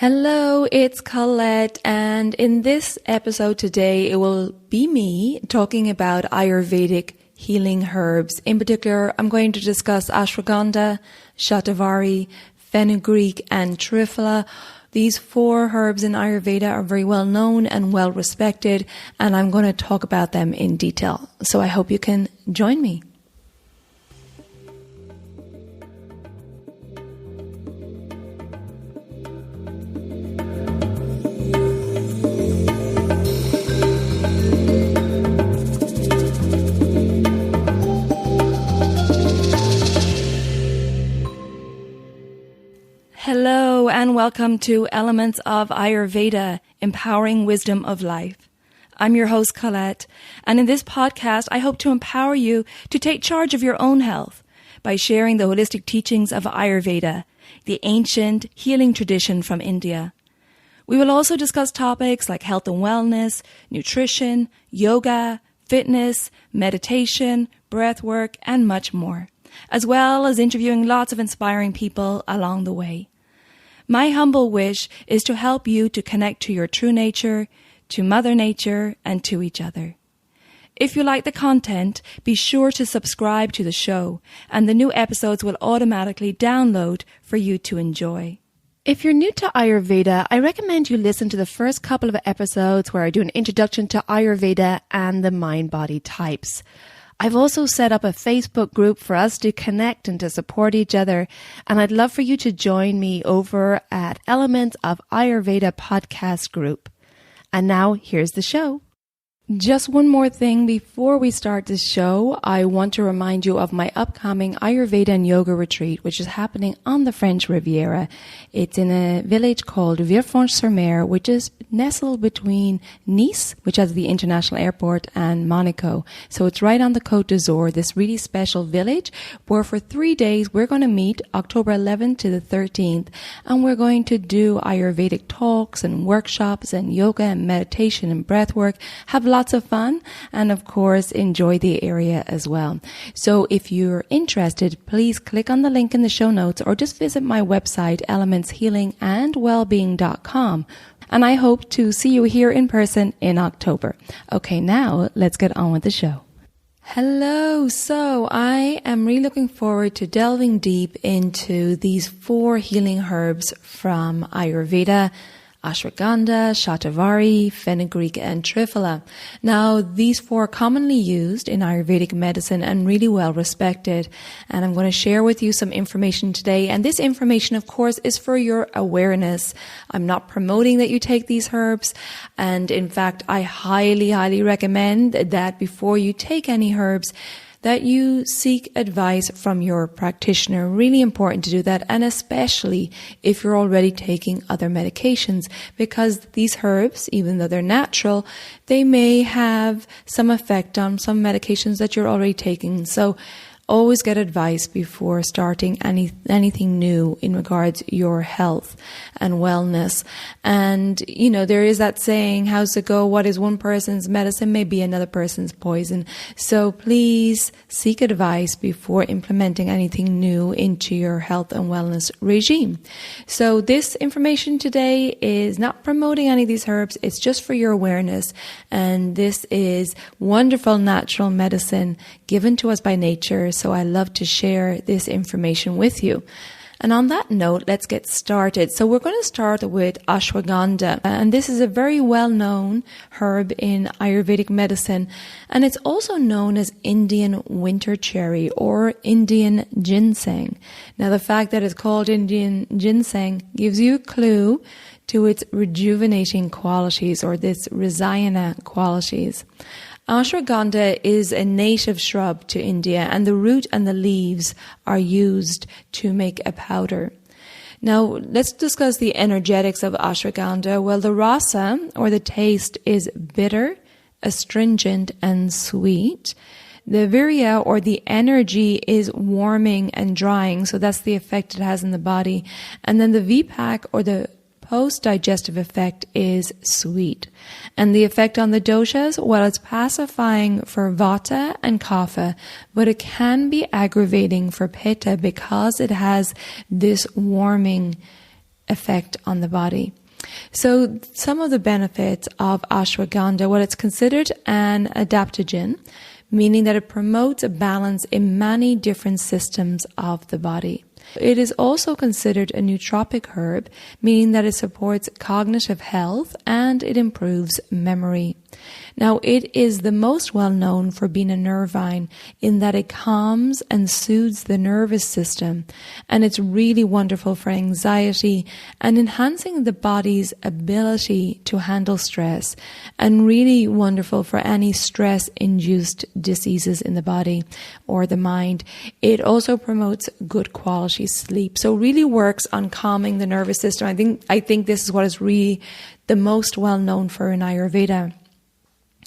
Hello, it's Colette, and in this episode today, it will be me talking about Ayurvedic healing herbs. In particular, I'm going to discuss Ashwaghandha, Shatavari, Fenugreek, and Triphala. These 4 herbs in Ayurveda are very well known and well respected, and I'm going to talk about them in detail. So I hope you can join me. Hello and welcome to Elements of Ayurveda, Empowering Wisdom of Life. I'm your host Colette, and in this podcast I hope to empower you to take charge of your own health by sharing the holistic teachings of Ayurveda, the ancient healing tradition from India. We will also discuss topics like health and wellness, nutrition, yoga, fitness, meditation, breath work, and much more, as well as interviewing lots of inspiring people along the way. My humble wish is to help you to connect to your true nature, to Mother Nature, and to each other. If you like the content, be sure to subscribe to the show, and the new episodes will automatically download for you to enjoy. If you're new to Ayurveda, I recommend you listen to the first couple of episodes where I do an introduction to Ayurveda and the mind-body types. I've also set up a Facebook group for us to connect and to support each other, and I'd love for you to join me over at Elements of Ayurveda podcast group. And now here's the show. Just one more thing before we start this show, I want to remind you of my upcoming Ayurveda and Yoga retreat, which is happening on the French Riviera. It's in a village called Villefranche-sur-Mer, which is nestled between Nice, which has the international airport, and Monaco. So it's right on the Côte d'Azur, this really special village where for 3 days we're going to meet October 11th to the 13th, and we're going to do Ayurvedic talks and workshops and yoga and meditation and breath work, have lots of fun, and of course enjoy the area as well. So if you're interested, please click on the link in the show notes or just visit my website elementshealingandwellbeing.com, and I hope to see you here in person in October. Okay, now let's get on with the show. Hello. So I am really looking forward to delving deep into these 4 healing herbs from Ayurveda: Ashwagandha, Shatavari, Fenugreek, and Triphala. Now, these 4 are commonly used in Ayurvedic medicine and really well respected. And I'm going to share with you some information today. And this information, of course, is for your awareness. I'm not promoting that you take these herbs. And in fact, I highly, highly recommend that before you take any herbs, that you seek advice from your practitioner. Really important to do that, and especially if you're already taking other medications, because these herbs, even though they're natural, they may have some effect on some medications that you're already taking. So always get advice before starting anything new in regards to your health and wellness. And, you know, there is that saying, how's it go? What is one person's medicine may be another person's poison. So please seek advice before implementing anything new into your health and wellness regime. So this information today is not promoting any of these herbs. It's just for your awareness. And this is wonderful natural medicine given to us by nature. So I love to share this information with you. And on that note, let's get started. So we're going to start with Ashwagandha. And this is a very well-known herb in Ayurvedic medicine. And it's also known as Indian winter cherry or Indian ginseng. Now, the fact that it's called Indian ginseng gives you a clue to its rejuvenating qualities, or this rasayana qualities. Ashwagandha is a native shrub to India, and the root and the leaves are used to make a powder. Now, let's discuss the energetics of ashwagandha. Well, the rasa, or the taste, is bitter, astringent, and sweet. The virya, or the energy, is warming and drying, so that's the effect it has in the body. And then the vipak, or the post-digestive effect, is sweet. And the effect on the doshas, well, it's pacifying for vata and kapha, but it can be aggravating for pitta because it has this warming effect on the body. So some of the benefits of ashwagandha, well, it's considered an adaptogen, meaning that it promotes a balance in many different systems of the body. It is also considered a nootropic herb, meaning that it supports cognitive health and it improves memory. Now, it is the most well known for being a nervine in that it calms and soothes the nervous system, and it's really wonderful for anxiety and enhancing the body's ability to handle stress, and really wonderful for any stress-induced diseases in the body or the mind. It also promotes good quality sleep, so really works on calming the nervous system. I think this is what is really the most well known for in Ayurveda.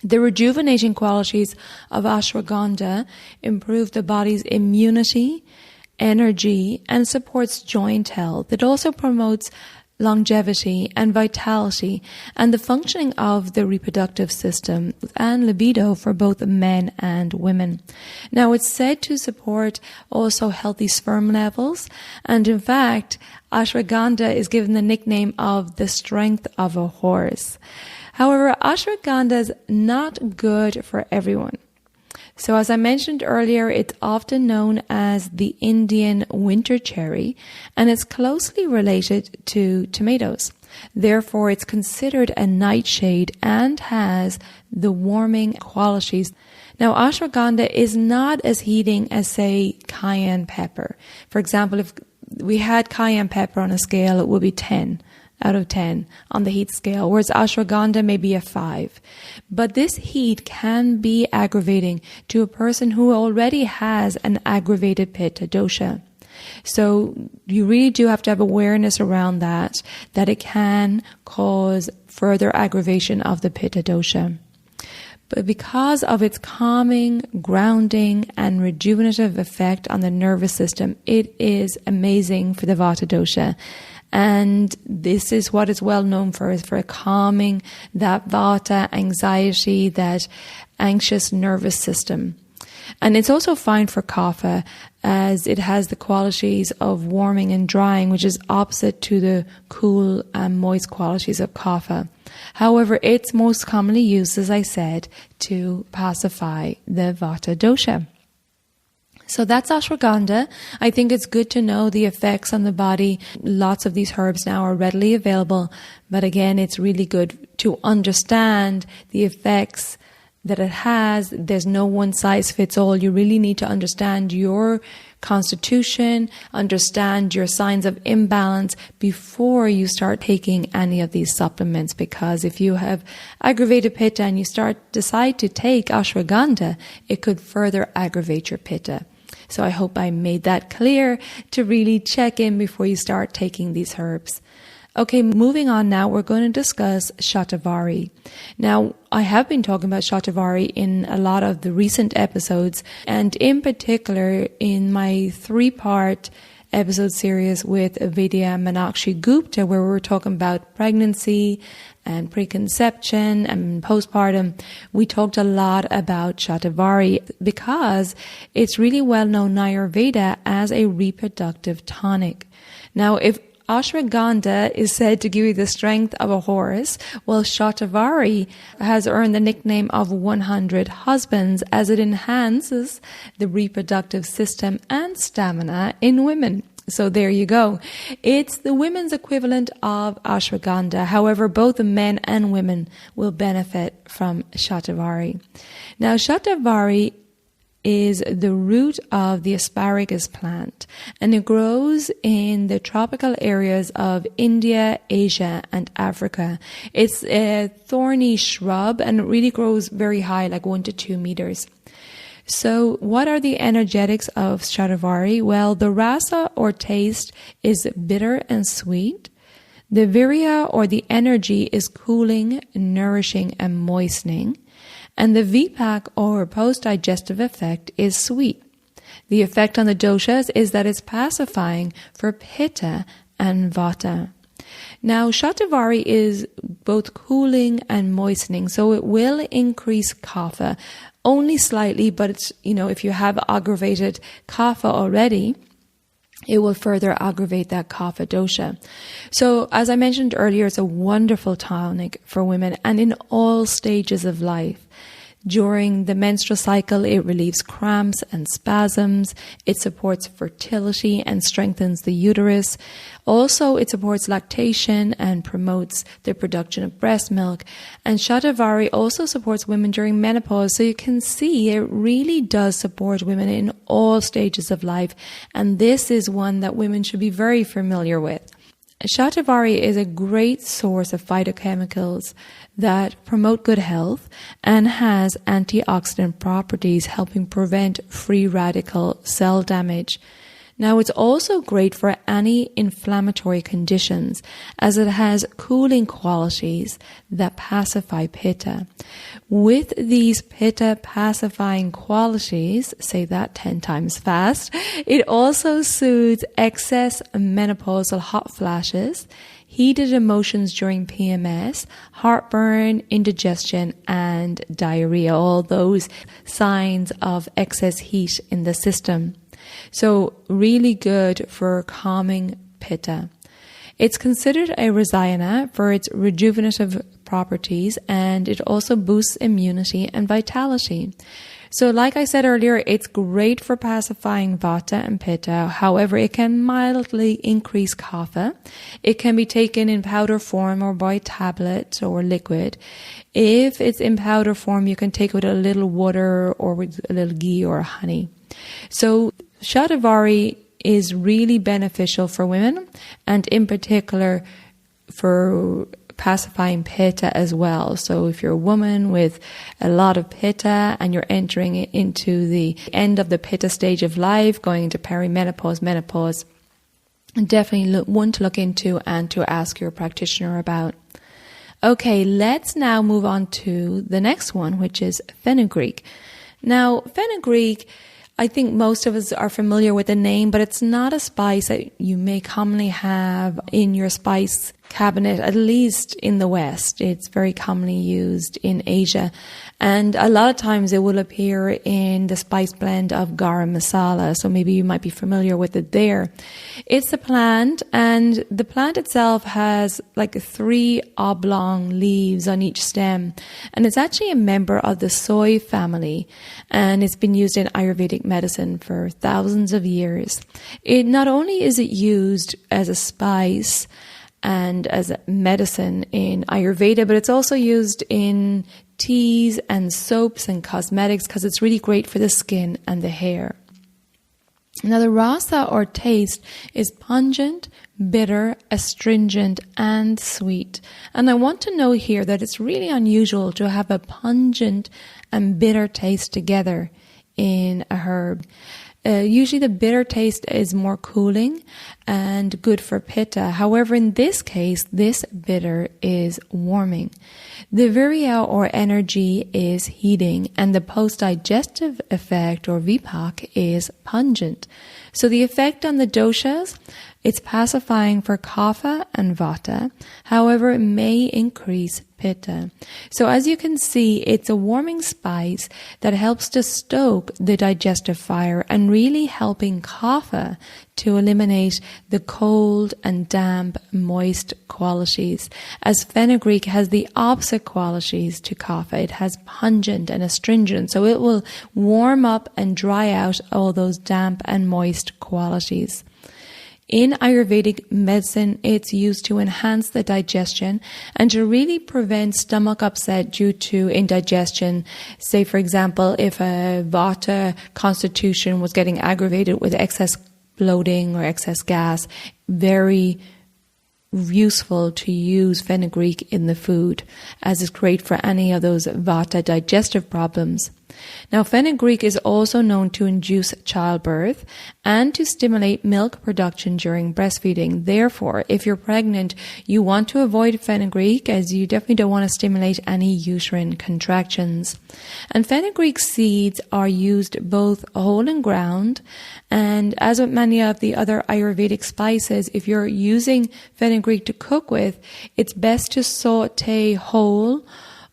The rejuvenating qualities of ashwagandha improve the body's immunity, energy, and supports joint health. It also promotes longevity and vitality and the functioning of the reproductive system and libido for both men and women. Now, it's said to support also healthy sperm levels, and in fact, ashwagandha is given the nickname of the strength of a horse. However, ashwagandha is not good for everyone. So as I mentioned earlier, it's often known as the Indian winter cherry, and it's closely related to tomatoes. Therefore, it's considered a nightshade and has the warming qualities. Now, ashwagandha is not as heating as, say, cayenne pepper. For example, if we had cayenne pepper on a scale, it would be 10 out of 10 on the heat scale, whereas ashwagandha may be a 5. But this heat can be aggravating to a person who already has an aggravated pitta dosha. So you really do have to have awareness around that it can cause further aggravation of the pitta dosha. But because of its calming, grounding, and rejuvenative effect on the nervous system, it is amazing for the vata dosha. And this is what it's well known for, is for calming that vata, anxiety, that anxious nervous system. And it's also fine for kapha, as it has the qualities of warming and drying, which is opposite to the cool and moist qualities of kapha. However, it's most commonly used, as I said, to pacify the vata dosha. So that's ashwagandha. I think it's good to know the effects on the body. Lots of these herbs now are readily available, but again, it's really good to understand the effects that it has. There's no one size fits all. You really need to understand your constitution, understand your signs of imbalance before you start taking any of these supplements, because if you have aggravated pitta and you decide to take ashwagandha, it could further aggravate your pitta. So I hope I made that clear, to really check in before you start taking these herbs. Okay, moving on now, we're going to discuss Shatavari. Now, I have been talking about Shatavari in a lot of the recent episodes, and in particular in my 3-part episode series with Vidya Meenakshi Gupta, where we were talking about pregnancy and preconception and postpartum. We talked a lot about Shatavari because it's really well known in Ayurveda as a reproductive tonic. Now, if ashwagandha is said to give you the strength of a horse, well, Shatavari has earned the nickname of 100 husbands, as it enhances the reproductive system and stamina in women. So there you go. It's the women's equivalent of ashwagandha. However, both the men and women will benefit from Shatavari. Now, Shatavari is the root of the asparagus plant, and it grows in the tropical areas of India, Asia, and Africa. It's a thorny shrub, and it really grows very high, like 1 to 2 meters. So what are the energetics of Shatavari? Well, the rasa or taste is bitter and sweet. The virya or the energy is cooling, nourishing, and moistening. And the vipak or post-digestive effect is sweet. The effect on the doshas is that it's pacifying for pitta and vata. Now, Shatavari is both cooling and moistening, so it will increase kapha, only slightly, but it's, if you have aggravated kapha already, it will further aggravate that kapha dosha. So as I mentioned earlier, it's a wonderful tonic for women and in all stages of life. During the menstrual cycle, it relieves cramps and spasms. It supports fertility and strengthens the uterus. Also, it supports lactation and promotes the production of breast milk. And Shatavari also supports women during menopause. So you can see it really does support women in all stages of life. And this is one that women should be very familiar with. Shatavari is a great source of phytochemicals that promote good health and has antioxidant properties helping prevent free radical cell damage. Now, it's also great for any inflammatory conditions as it has cooling qualities that pacify pitta. With these pitta pacifying qualities, say that 10 times fast, it also soothes excess menopausal hot flashes, heated emotions during PMS, heartburn, indigestion, and diarrhea, all those signs of excess heat in the system. So really good for calming pitta. It's considered a rasayana for its rejuvenative properties, and it also boosts immunity and vitality. So like I said earlier, it's great for pacifying vata and pitta. However, it can mildly increase kapha. It can be taken in powder form or by tablet or liquid. If it's in powder form, you can take it with a little water or with a little ghee or honey. So Shatavari is really beneficial for women, and in particular for pacifying pitta as well. So if you're a woman with a lot of pitta and you're entering into the end of the pitta stage of life, going into perimenopause, menopause, definitely one to look into and to ask your practitioner about. Okay, let's now move on to the next one, which is fenugreek. Now, fenugreek, I think most of us are familiar with the name, but it's not a spice that you may commonly have in your spice cabinet, at least in the West. It's very commonly used in Asia. And a lot of times it will appear in the spice blend of garam masala. So maybe you might be familiar with it there. It's a plant, and the plant itself has like 3 oblong leaves on each stem. And it's actually a member of the soy family. And it's been used in Ayurvedic medicine for thousands of years. It not only is it used as a spice and as a medicine in Ayurveda, but it's also used in teas and soaps and cosmetics because it's really great for the skin and the hair. Now, the rasa or taste is pungent, bitter, astringent, and sweet. And I want to note here that it's really unusual to have a pungent and bitter taste together in a herb. Usually the bitter taste is more cooling and good for pitta. However, in this case, this bitter is warming. The virya or energy is heating, and the post-digestive effect or vipak is pungent. So the effect on the doshas, it's pacifying for kapha and vata. However, it may increase pitta. So as you can see, it's a warming spice that helps to stoke the digestive fire and really helping kapha to eliminate the cold and damp, moist qualities. As fenugreek has the opposite qualities to kapha. It has pungent and astringent, so it will warm up and dry out all those damp and moist qualities. In Ayurvedic medicine, it's used to enhance the digestion and to really prevent stomach upset due to indigestion. Say, for example, if a vata constitution was getting aggravated with excess bloating or excess gas, very useful to use fenugreek in the food, as it's great for any of those vata digestive problems. Now, fenugreek is also known to induce childbirth and to stimulate milk production during breastfeeding. Therefore, if you're pregnant, you want to avoid fenugreek, as you definitely don't want to stimulate any uterine contractions. And fenugreek seeds are used both whole and ground. And as with many of the other Ayurvedic spices, if you're using fenugreek to cook with, it's best to saute whole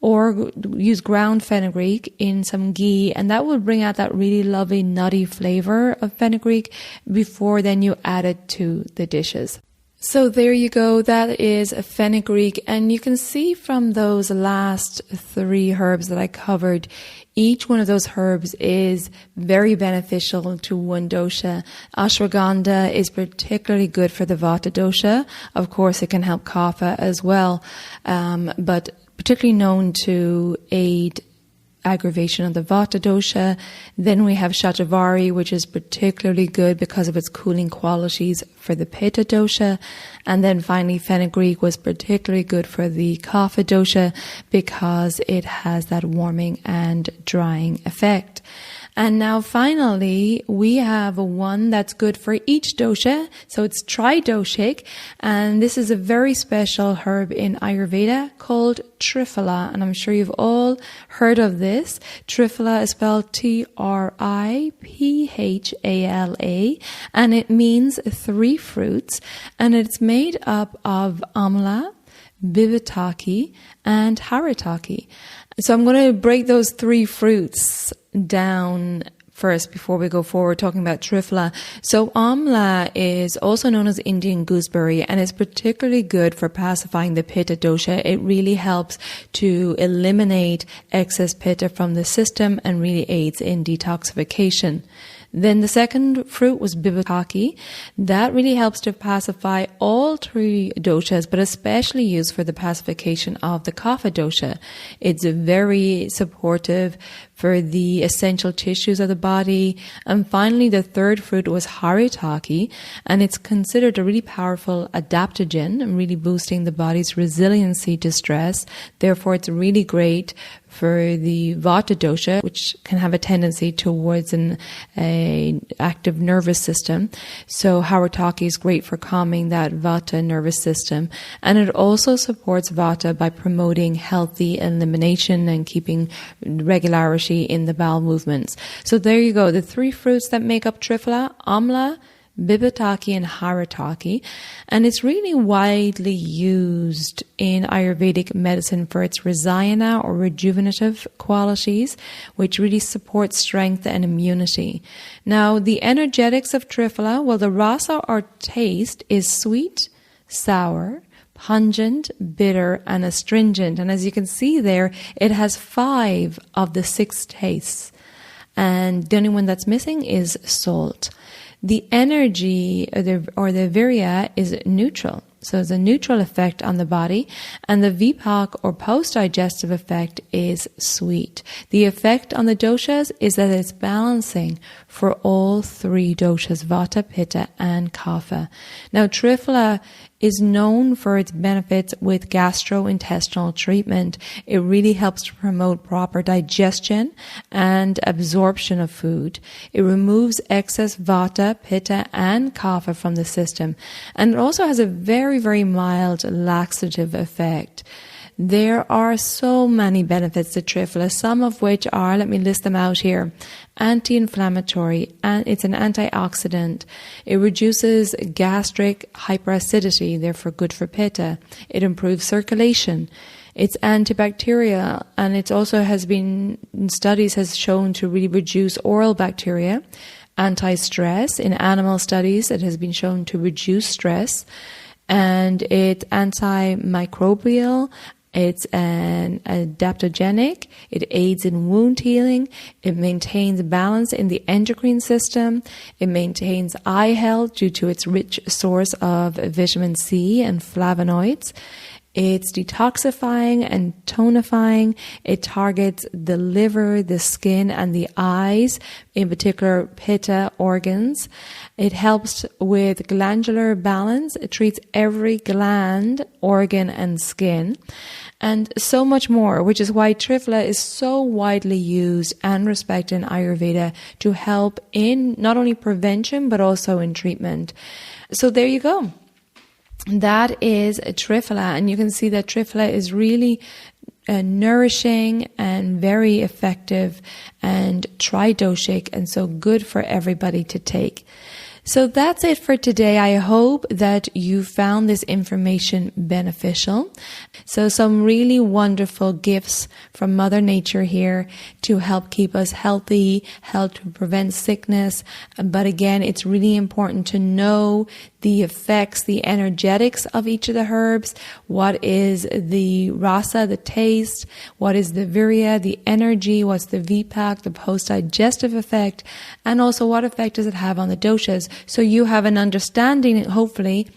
or use ground fenugreek in some ghee, and that will bring out that really lovely nutty flavor of fenugreek before then you add it to the dishes. So there you go, that is a fenugreek, and you can see from those last 3 herbs that I covered, each one of those herbs is very beneficial to one dosha. Ashwaghandha is particularly good for the Vata dosha. Of course, it can help Kapha as well, but particularly known to aid aggravation of the Vata dosha. Then we have Shatavari, which is particularly good because of its cooling qualities for the Pitta dosha. And then finally, fenugreek was particularly good for the Kapha dosha because it has that warming and drying effect. And now finally, we have one that's good for each dosha. So it's tridoshic. And this is a very special herb in Ayurveda called Triphala. And I'm sure you've all heard of this. Triphala is spelled Triphala. And it means 3 fruits. And it's made up of amla, bibataki, and haritaki. So I'm going to break those 3 fruits down first before we go forward talking about Triphala. So amla is also known as Indian gooseberry, and it's particularly good for pacifying the Pitta dosha. It really helps to eliminate excess Pitta from the system and really aids in detoxification. Then the second fruit was bibataki. That really helps to pacify all 3 doshas, but especially used for the pacification of the Kapha dosha. It's very supportive for the essential tissues of the body. And finally, the third fruit was haritaki, and it's considered a really powerful adaptogen and really boosting the body's resiliency to stress. Therefore, it's really great for the Vata dosha, which can have a tendency towards an active nervous system. So haritaki is great for calming that Vata nervous system. And it also supports Vata by promoting healthy elimination and keeping regularity in the bowel movements. So there you go, the 3 fruits that make up Triphala: amla, bibataki, and haritaki. And it's really widely used in Ayurvedic medicine for its rasayana or rejuvenative qualities, which really support strength and immunity. Now, the energetics of Triphala, well, the rasa or taste is sweet, sour, pungent, bitter, and astringent. And as you can see there, it has 5 of the 6 tastes. And the only one that's missing is salt. The energy or the virya is neutral. So it's a neutral effect on the body, and the vipak or post-digestive effect is sweet. The effect on the doshas is that it's balancing for all 3 doshas, Vata, Pitta, and Kapha. Now, Triphala is known for its benefits with gastrointestinal treatment. It really helps to promote proper digestion and absorption of food. It removes excess Vata, Pitta, and Kapha from the system. And it also has a very, very mild laxative effect. There are so many benefits to Triphala, some of which are, let me list them out here. Anti-inflammatory, and it's an antioxidant. It reduces gastric hyperacidity, therefore good for Pitta. It improves circulation. It's antibacterial, and it also has been, in studies has shown to really reduce oral bacteria. Anti-stress, in animal studies it has been shown to reduce stress. And it's antimicrobial. It's an adaptogenic. It aids in wound healing. It maintains balance in the endocrine system. It maintains eye health due to its rich source of vitamin C and flavonoids. It's detoxifying and tonifying. It targets the liver, the skin, and the eyes, in particular Pitta organs. It helps with glandular balance. It treats every gland, organ, and skin, and so much more, which is why Triphala is so widely used and respected in Ayurveda to help in not only prevention, but also in treatment. So there you go. That is Triphala, and you can see that Triphala is really nourishing and very effective and tridoshic, and so good for everybody to take. So that's it for today. I hope that you found this information beneficial. So some really wonderful gifts from Mother Nature here to help keep us healthy, help to prevent sickness. But again, it's really important to know the effects, the energetics of each of the herbs. What is the rasa, the taste? What is the virya, the energy? What's the vipak, the post-digestive effect? And also what effect does it have on the doshas? So you have an understanding, hopefully,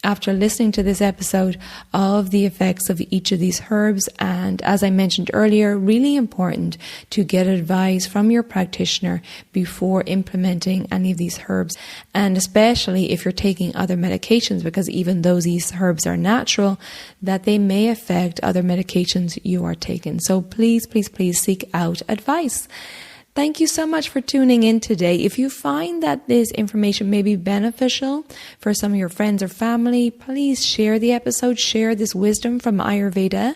after listening to this episode, of the effects of each of these herbs. And as I mentioned earlier, really important to get advice from your practitioner before implementing any of these herbs. And especially if you're taking other medications, because even though these herbs are natural, that they may affect other medications you are taking. So please, please, please seek out advice. Thank you so much for tuning in today. If you find that this information may be beneficial for some of your friends or family, please share the episode, share this wisdom from Ayurveda,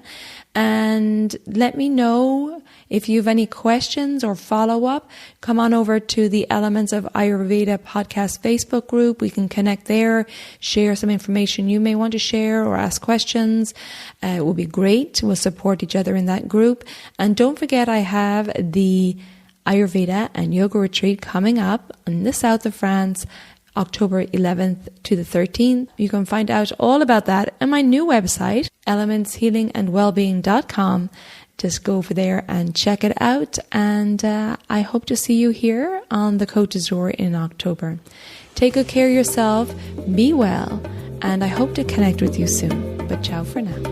and let me know if you have any questions or follow-up. Come on over to the Elements of Ayurveda podcast Facebook group. We can connect there, share some information you may want to share or ask questions. It will be great. We'll support each other in that group. And don't forget, I have the Ayurveda and Yoga Retreat coming up in the south of France, October 11th to the 13th. You can find out all about that on my new website, elementshealingandwellbeing.com. Just go over there and check it out. And I hope to see you here on the Côte d'Azur in October. Take good care of yourself, be well, and I hope to connect with you soon. But ciao for now.